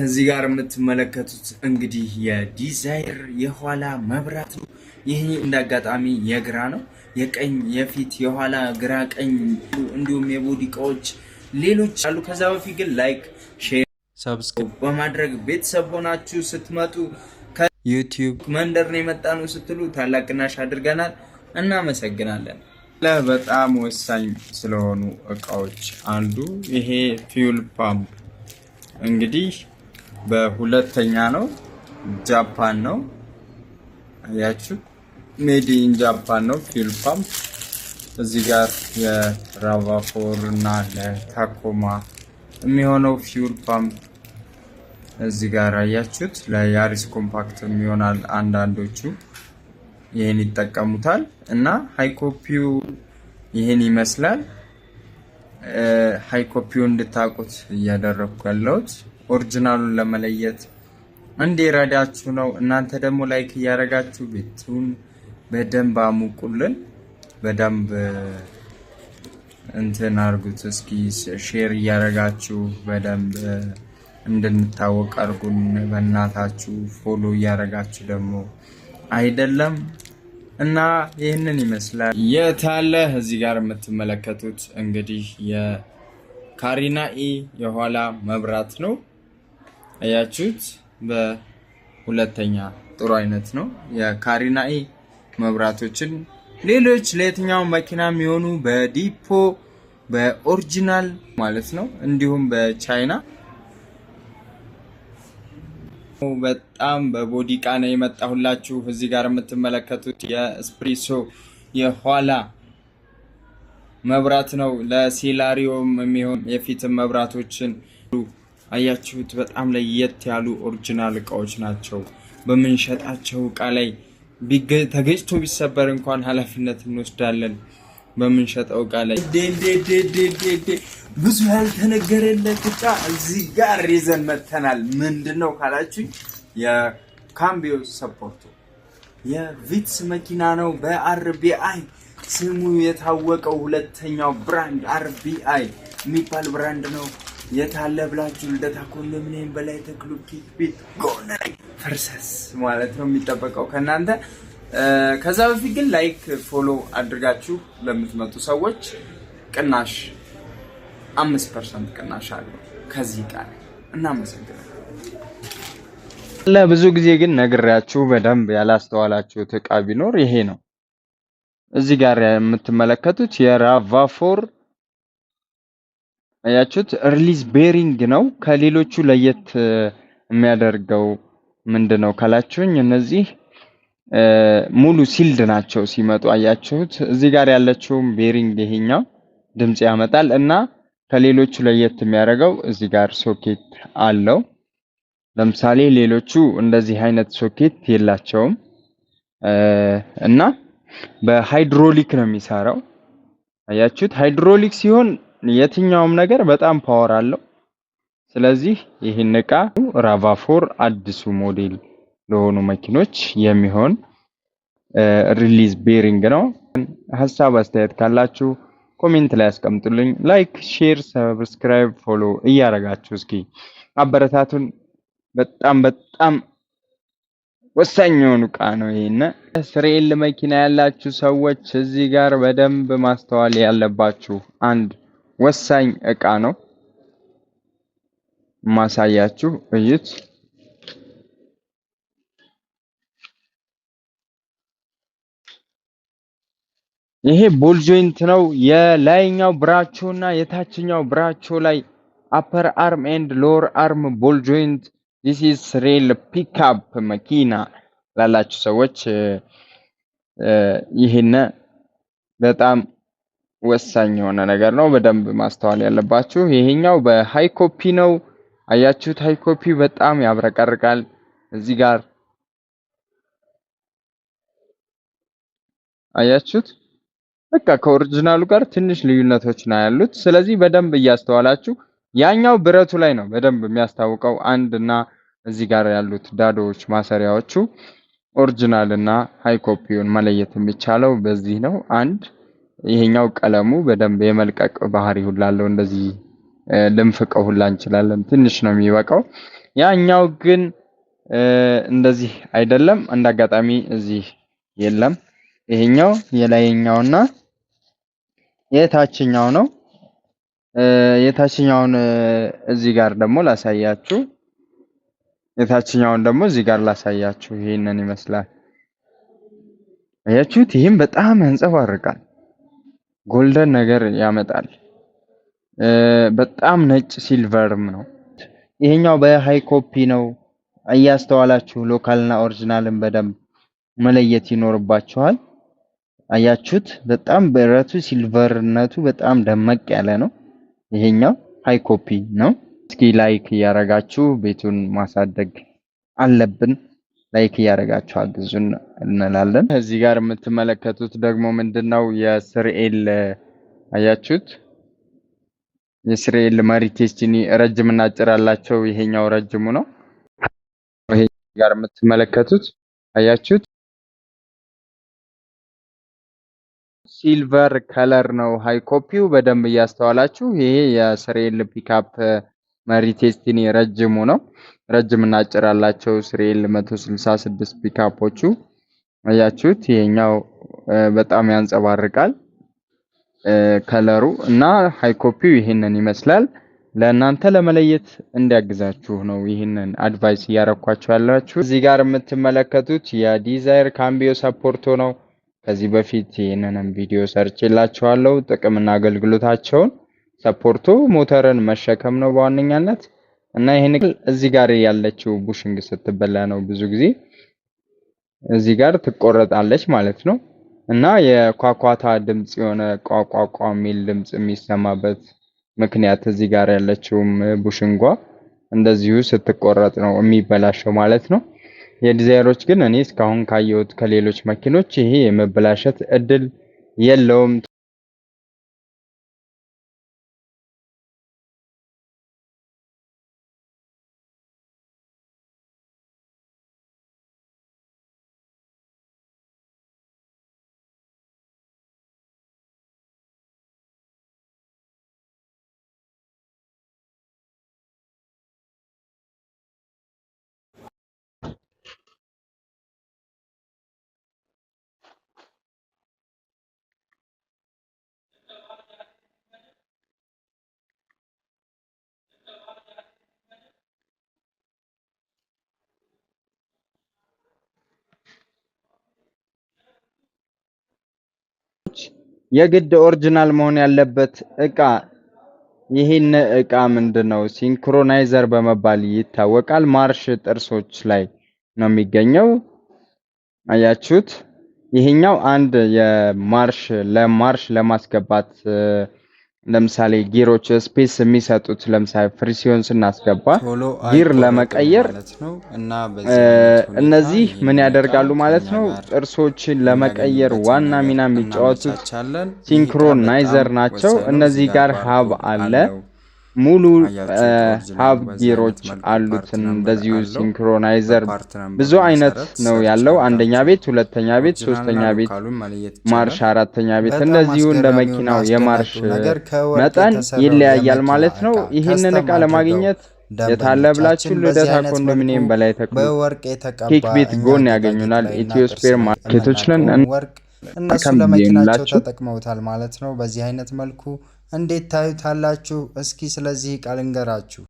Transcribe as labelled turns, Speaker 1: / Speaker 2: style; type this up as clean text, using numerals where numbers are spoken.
Speaker 1: እዚህ ጋር የምትመለከቱት እንግዲህ የዲዛይር የኋላ መብራት ነው። ይሄ እንዳጋጣሚ የግራ ነው። የቀኝ የፊት የኋላ ግራ ቀኝ እንዲሁም የቦዲ እቃዎች ሌሎች አሉ። ከዛ በፊት ግን ላይክ፣ ሼር፣ ሰብስክራይብ በማድረግ ቤተሰብ ሆናችሁ ስትመጡ ከዩቲዩብ መንደር ነው የመጣነው ስትሉ ታላቅ ቅናሽ አድርገናል። እናመሰግናለን። በጣም ወሳኝ ስለሆኑ እቃዎች አንዱ ይሄ ፊውል ፓምፕ እንግዲህ በሁለተኛ ነው። ጃፓን ነው። አያችሁ ሜድ ኢን ጃፓን ነው ፊውል ፓምፕ። እዚህ ጋር የራቫፎር እና ለታኮማ የሚሆነው ፊውል ፓምፕ እዚህ ጋር አያችሁት። ለያሪስ ኮምፓክት የሚሆናል አንዳንዶቹ ይሄን ይጠቀሙታል እና ሃይኮፒው ይሄን ይመስላል። ሃይኮፒው እንድታቁት እያደረኩ ያለሁት ኦሪጂናሉን ለመለየት እንዲረዳችሁ ነው። እናንተ ደግሞ ላይክ እያደረጋችሁ ቤቱን በደንብ አሙቁልን፣ በደንብ እንትን አርጉት። እስኪ ሼር እያደረጋችሁ በደንብ እንድንታወቅ አርጉን። በእናታችሁ ፎሎ እያደረጋችሁ ደግሞ አይደለም እና ይህንን ይመስላል። የታለ እዚህ ጋር የምትመለከቱት እንግዲህ የካሪናኢ የኋላ መብራት ነው። አያችሁት? በሁለተኛ ጥሩ አይነት ነው። የካሪናኢ መብራቶችን ሌሎች ለየትኛው መኪና የሚሆኑ በዲፖ በኦሪጂናል ማለት ነው እንዲሁም በቻይና በጣም በቦዲ ቃ ነው የመጣሁላችሁ። እዚህ ጋር የምትመለከቱት የኤስፕሬሶ የኋላ መብራት ነው። ለሴላሪዮም የሚሆን የፊት መብራቶችን አያችሁት። በጣም ለየት ያሉ ኦሪጂናል እቃዎች ናቸው። በምንሸጣቸው እቃ ላይ ተገጭቶ ቢሰበር እንኳን ኃላፊነት እንወስዳለን። በምንሸጠው እቃ ላይ ብዙ ያልተነገረለት እቃ እዚህ ጋር ይዘን መተናል። ምንድነው ካላችሁ የካምቢዮ ሰፖርቱ የቪትስ መኪና ነው። በአርቢአይ ስሙ የታወቀው ሁለተኛው ብራንድ አርቢአይ የሚባል ብራንድ ነው። የታለ ብላችሁ ልደታ ኮንዶሚኒየም በላይ ተክሉ ኪክ ቤት ጎን ፈርሰስ ማለት ነው የሚጠበቀው ከናንተ። ከዛ በፊት ግን ላይክ ፎሎ አድርጋችሁ ለምትመጡ ሰዎች ቅናሽ 5% ቅናሽ አለው ከዚህ ቃል እናመሰግናለን። ለብዙ ጊዜ ግን ነግሬያችሁ በደንብ ያላስተዋላችሁት እቃ ቢኖር ይሄ ነው። እዚህ ጋር የምትመለከቱት የራቫፎር አያችሁት ሪሊዝ ቤሪንግ ነው። ከሌሎቹ ለየት የሚያደርገው ምንድነው ካላችሁኝ እነዚህ ሙሉ ሲልድ ናቸው ሲመጡ። አያችሁት እዚህ ጋር ያለችውም ቤሪንግ ይሄኛው ድምጽ ያመጣል እና ከሌሎቹ ለየት የሚያደርገው እዚህ ጋር ሶኬት አለው። ለምሳሌ ሌሎቹ እንደዚህ አይነት ሶኬት የላቸውም እና በሃይድሮሊክ ነው የሚሰራው። አያችሁት ሃይድሮሊክ ሲሆን የትኛውም ነገር በጣም ፓወር አለው። ስለዚህ ይሄን እቃ ራቫፎር አዲሱ ሞዴል ለሆኑ መኪኖች የሚሆን ሪሊዝ ቤሪንግ ነው። ሐሳብ አስተያየት ካላችሁ ኮሜንት ላይ አስቀምጡልኝ። ላይክ፣ ሼር፣ ሰብስክራይብ፣ ፎሎ እያረጋችሁ እስኪ አበረታቱን። በጣም ወሳኝ የሆኑ እቃ ነው ይሄን። ስሬል መኪና ያላችሁ ሰዎች እዚህ ጋር በደንብ ማስተዋል ያለባችሁ አንድ ወሳኝ እቃ ነው ማሳያችሁ። እዩት። ይሄ ቦል ጆይንት ነው። የላይኛው ብራቾ እና የታችኛው ብራቾ ላይ አፐር አርም ኤንድ ሎወር አርም ቦል ጆይንት። this is ሬል ፒክአፕ መኪና ላላችሁ ሰዎች ይሄን በጣም ወሳኝ የሆነ ነገር ነው። በደንብ ማስተዋል ያለባችሁ። ይሄኛው በሃይ ኮፒ ነው። አያችሁት? ሃይ ኮፒ በጣም ያብረቀርቃል። እዚህ ጋር አያችሁት? በቃ ከኦሪጂናሉ ጋር ትንሽ ልዩነቶች ነው ያሉት። ስለዚህ በደንብ እያስተዋላችሁ ያኛው ብረቱ ላይ ነው በደንብ የሚያስታውቀው። አንድ እና እዚህ ጋር ያሉት ዳዶዎች ማሰሪያዎቹ ኦሪጂናል እና ሃይ ኮፒውን መለየት የሚቻለው በዚህ ነው። አንድ ይሄኛው ቀለሙ በደንብ የመልቀቅ ባህሪ ሁላ አለው። እንደዚህ ልንፍቀው ሁላ እንችላለን። ትንሽ ነው የሚበቃው። ያኛው ግን እንደዚህ አይደለም። እንዳጋጣሚ እዚህ የለም። ይሄኛው የላይኛውና የታችኛው ነው። የታችኛውን እዚህ ጋር ደግሞ ላሳያችሁ። የታችኛውን ደግሞ እዚህ ጋር ላሳያችሁ። ይሄንን ይመስላል። አያችሁት? ይሄም በጣም ያንጸባርቃል። ጎልደን ነገር ያመጣል። በጣም ነጭ ሲልቨርም ነው። ይሄኛው በሃይ ኮፒ ነው። እያስተዋላችሁ ሎካልና ኦሪጂናልን በደንብ መለየት ይኖርባችኋል። አያችሁት? በጣም ብረቱ ሲልቨርነቱ በጣም ደመቅ ያለ ነው። ይሄኛው ሃይ ኮፒ ነው። እስኪ ላይክ እያረጋችሁ ቤቱን ማሳደግ አለብን። ላይክ እያረጋችሁ አግዙን እንላለን። እዚህ ጋር የምትመለከቱት ደግሞ ምንድነው? የስርኤል አያችሁት? የስርኤል መሪ ቴስቲኒ ረጅምና አጭር አላቸው። ይሄኛው ረጅሙ ነው። ይሄ ጋር የምትመለከቱት አያችሁት? ሲልቨር ከለር ነው ሃይ ኮፒው። በደንብ እያስተዋላችሁ ይሄ የስርኤል ፒካፕ መሪ ቴስቲኒ ረጅሙ ነው። ረጅምና አጭር አላቸው ስርኤል 166 ፒካፖቹ አያችሁት? ይሄኛው በጣም ያንጸባርቃል ከለሩ እና ሃይ ኮፒው ይሄንን ይመስላል። ለእናንተ ለመለየት እንዲያግዛችሁ ነው ይሄንን አድቫይስ እያረኳችሁ ያላችሁ። እዚህ ጋር የምትመለከቱት የዲዛይር ካምቢዮ ሰፖርቶ ነው። ከዚህ በፊት ይሄንንም ቪዲዮ ሰርቼላችኋለሁ። ጥቅምና አገልግሎታቸውን ሰፖርቶ ሞተርን መሸከም ነው በዋነኛነት እና ይሄን እዚህ ጋር ያለችው ቡሽንግ ስትበላ ነው ብዙ ጊዜ እዚህ ጋር ትቆረጣለች ማለት ነው። እና የኳኳታ ድምጽ የሆነ ቋቋቋ የሚል ድምጽ የሚሰማበት ምክንያት እዚህ ጋር ያለችውም ቡሽንጓ እንደዚሁ ስትቆረጥ ነው የሚበላሸው ማለት ነው። የዲዛይሮች ግን እኔ እስካሁን ካየሁት ከሌሎች መኪኖች ይሄ የመበላሸት እድል የለውም። የግድ ኦሪጂናል መሆን ያለበት እቃ ይሄን እቃ ምንድነው? ሲንክሮናይዘር በመባል ይታወቃል። ማርሽ ጥርሶች ላይ ነው የሚገኘው። አያችሁት? ይሄኛው አንድ ለማርሽ ለማስገባት ለምሳሌ ጊሮች ስፔስ የሚሰጡት ለምሳሌ ፍሪሲዮን ስናስገባ ጊር ለመቀየር እነዚህ ምን ያደርጋሉ ማለት ነው? ጥርሶችን ለመቀየር ዋና ሚና የሚጫወቱት ሲንክሮናይዘር ናቸው። እነዚህ ጋር ሀብ አለ። ሙሉ ሀብ ጊሮች አሉት። እንደዚሁ ሲንክሮናይዘር ብዙ አይነት ነው ያለው። አንደኛ ቤት፣ ሁለተኛ ቤት፣ ሶስተኛ ቤት ማርሽ፣ አራተኛ ቤት እንደዚሁ እንደ መኪናው የማርሽ መጠን ይለያያል ማለት ነው። ይህንን እቃ ለማግኘት የታለ ብላችሁ ልደታ ኮንዶሚኒየም በላይ ተክሉ ኬክ ቤት ጎን ያገኙናል። ኢትዮ ስፔር ማርኬቶች ነን።
Speaker 2: እነሱ ለመኪናቸው ተጠቅመውታል ማለት ነው። በዚህ አይነት መልኩ እንዴት ታዩታላችሁ? እስኪ ስለዚህ ቃል እንገራችሁ።